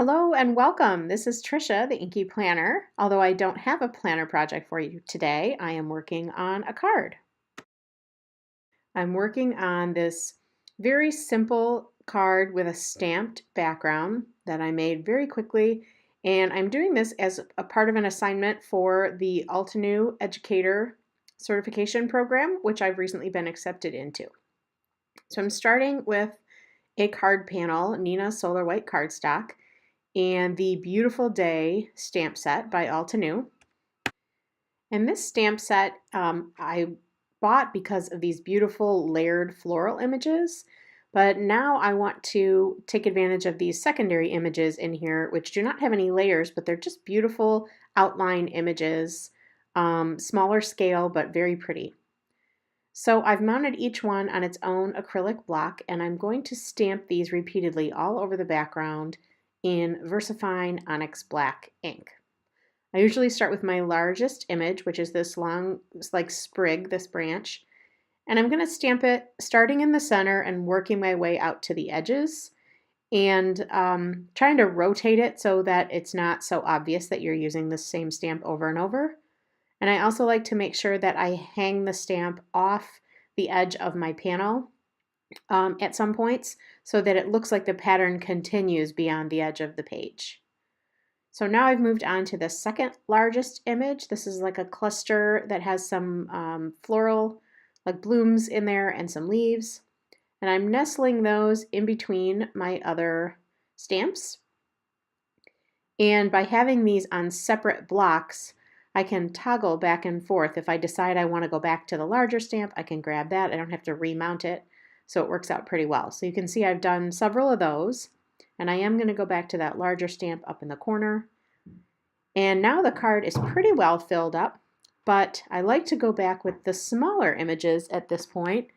Hello and welcome. This is Trisha, the Inky Planner. Although I don't have a planner project for you today, I am working on a card. I'm working on this very simple card with a stamped background that I made very quickly, and I'm doing this as a part of an assignment for the Altenew Educator Certification Program, which I've recently been accepted into. So I'm starting with a card panel, Neenah Solar White cardstock, and the Beautiful Day stamp set by Altenew. And this stamp set I bought because of these beautiful layered floral images, but now I want to take advantage of these secondary images in here, which do not have any layers, but they're just beautiful outline images, smaller scale, but very pretty. So I've mounted each one on its own acrylic block, and I'm going to stamp these repeatedly all over the background in VersaFine Onyx Black ink. I usually start with my largest image, which is this long, like sprig, this branch, and I'm going to stamp it starting in the center and working my way out to the edges, and trying to rotate it so that it's not so obvious that you're using the same stamp over and over. And I also like to make sure that I hang the stamp off the edge of my panel at some points so that it looks like the pattern continues beyond the edge of the page. So now I've moved on to the second largest image. This is like a cluster that has some floral, like blooms in there and some leaves. And I'm nestling those in between my other stamps. And by having these on separate blocks, I can toggle back and forth. If I decide I want to go back to the larger stamp, I can grab that. I don't have to remount it. So it works out pretty well. So you can see I've done several of those. And I am going to go back to that larger stamp up in the corner. And now the card is pretty well filled up, but I like to go back with the smaller images at this point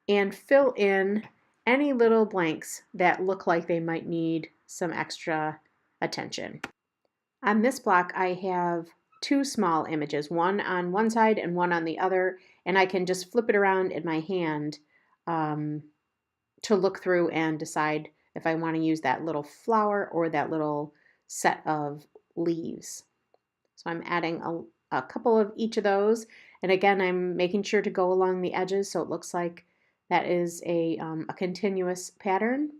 and fill in any little blanks that look like they might need some extra attention. On this block, I have two small images, one on one side and one on the other, and I can just flip it around in my hand to look through and decide if I want to use that little flower or that little set of leaves. So I'm adding a couple of each of those, and again I'm making sure to go along the edges so it looks like that is a continuous pattern.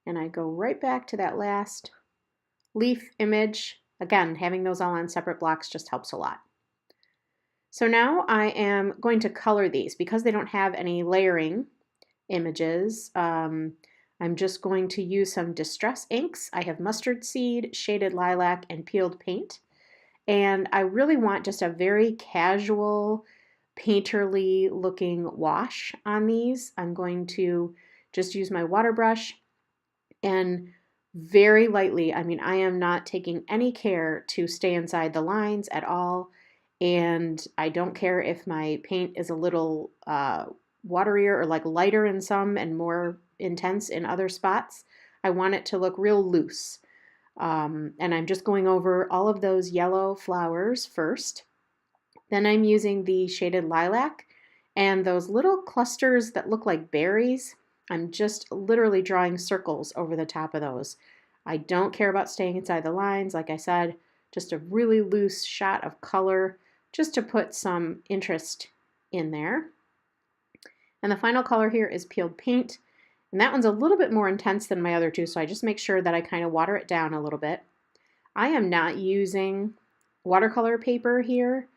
And I go right back to that last leaf image. Again, having those all on separate blocks just helps a lot. So now I am going to color these because they don't have any layering images. I'm just going to use some distress inks. I have mustard seed, shaded lilac, and peeled paint. And I really want just a very casual, painterly looking wash on these. I'm going to just use my water brush and very lightly, I mean, I am not taking any care to stay inside the lines at all. And I don't care if my paint is a little waterier or like lighter in some and more intense in other spots. I want it to look real loose. And I'm just going over all of those yellow flowers first. Then I'm using the shaded lilac and those little clusters that look like berries. I'm just literally drawing circles over the top of those. I don't care about staying inside the lines. Like I said, just a really loose shot of color just to put some interest in there. And the final color here is peeled paint. And that one's a little bit more intense than my other two, so I just make sure that I kind of water it down a little bit. I am not using watercolor paper here.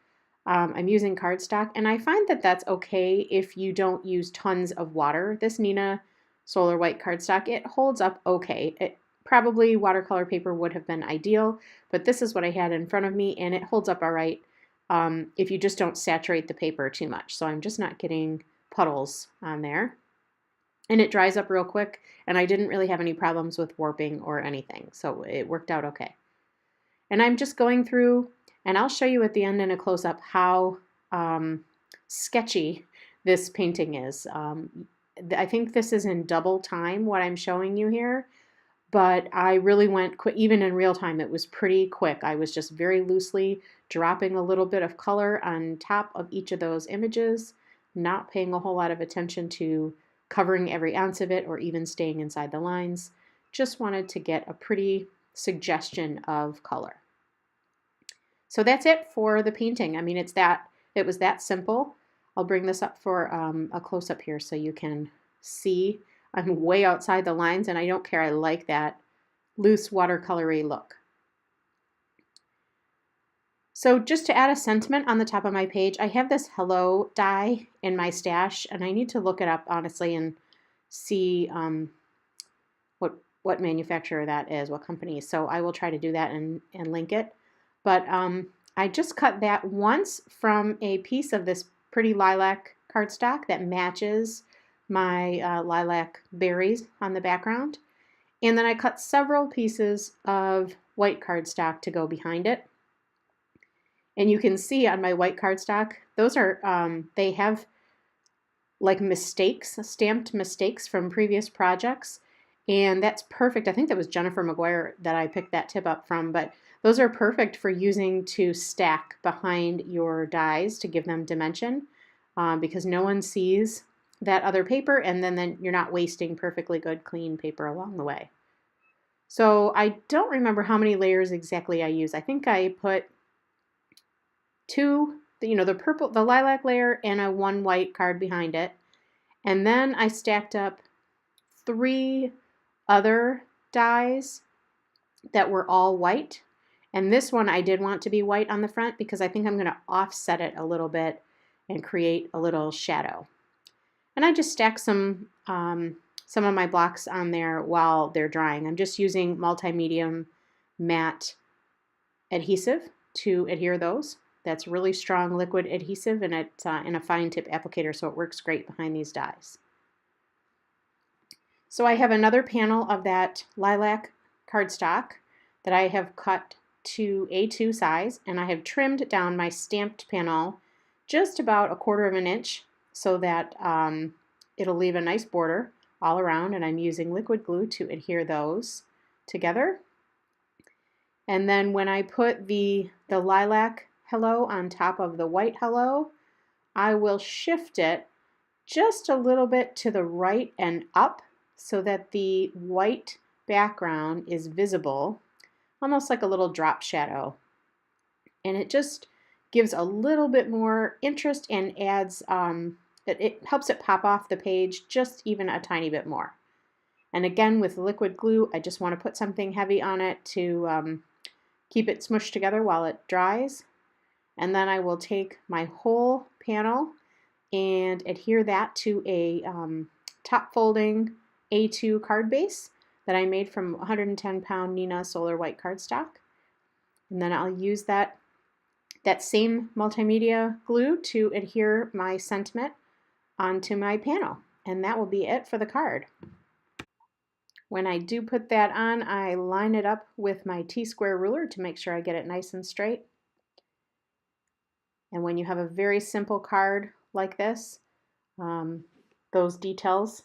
I'm using cardstock, and I find that that's okay if you don't use tons of water. This Neenah Solar White cardstock, it holds up okay. Probably watercolor paper would have been ideal, but this is what I had in front of me, and it holds up all right if you just don't saturate the paper too much. So I'm just not getting puddles on there. And it dries up real quick, and I didn't really have any problems with warping or anything, so it worked out okay. And I'm just going through, and I'll show you at the end in a close-up how sketchy this painting is. I think this is in double time, what I'm showing you here, but I really went quick. Even in real time, it was pretty quick. I was just very loosely dropping a little bit of color on top of each of those images, not paying a whole lot of attention to covering every ounce of it or even staying inside the lines. just wanted to get a pretty suggestion of color. So that's it for the painting. I mean, it was that simple. I'll bring this up for a close-up here so you can see. I'm way outside the lines, and I don't care. I like that loose watercolory look. So just to add a sentiment on the top of my page, I have this hello die in my stash, and I need to look it up honestly and see what manufacturer that is, what company. So I will try to do that and link it. But I just cut that once from a piece of this pretty lilac cardstock that matches my lilac berries on the background. And then I cut several pieces of white cardstock to go behind it. And you can see on my white cardstock, those are, they have like mistakes, stamped mistakes from previous projects. And that's perfect. I think that was Jennifer McGuire that I picked that tip up from, but those are perfect for using to stack behind your dies to give them dimension because no one sees that other paper, and then you're not wasting perfectly good, clean paper along the way. So I don't remember how many layers exactly I use. I think I put two, the lilac layer and one white card behind it. And then I stacked up 3 other dies that were all white. And this one I did want to be white on the front because I think I'm going to offset it a little bit and create a little shadow. And I just stacked some of my blocks on there while they're drying. I'm just using multi-medium matte adhesive to adhere those. That's really strong liquid adhesive, and it's in a fine tip applicator, so it works great behind these dies. So I have another panel of that lilac cardstock that I have cut to A2 size, and I have trimmed down my stamped panel just about 1/4 of an inch so that it'll leave a nice border all around, and I'm using liquid glue to adhere those together. And then when I put the lilac hello on top of the white hello, I will shift it just a little bit to the right and up so that the white background is visible, almost like a little drop shadow. And it just gives a little bit more interest and adds, it helps it pop off the page just even a tiny bit more. And again, with liquid glue, I just want to put something heavy on it to keep it smushed together while it dries. And then I will take my whole panel and adhere that to a top folding A2 card base that I made from 110-pound Neenah Solar White cardstock. And then I'll use that same multimedia glue to adhere my sentiment onto my panel. And that will be it for the card. When I do put that on, I line it up with my T-square ruler to make sure I get it nice and straight. And when you have a very simple card like this, those details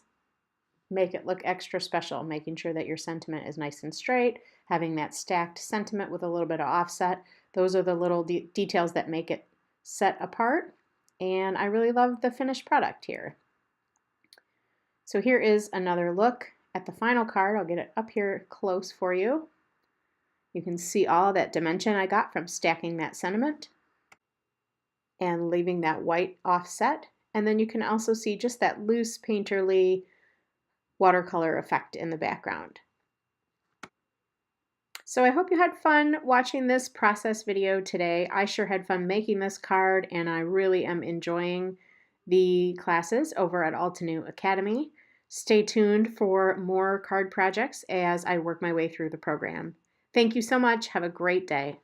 make it look extra special, making sure that your sentiment is nice and straight, having that stacked sentiment with a little bit of offset. Those are the little details that make it set apart. And I really love the finished product here. So here is another look at the final card. I'll get it up here close for you. You can see all that dimension I got from stacking that sentiment and leaving that white offset. And then you can also see just that loose painterly watercolor effect in the background. So I hope you had fun watching this process video today. I sure had fun making this card, and I really am enjoying the classes over at Altenew Academy. Stay tuned for more card projects as I work my way through the program. Thank you so much. Have a great day.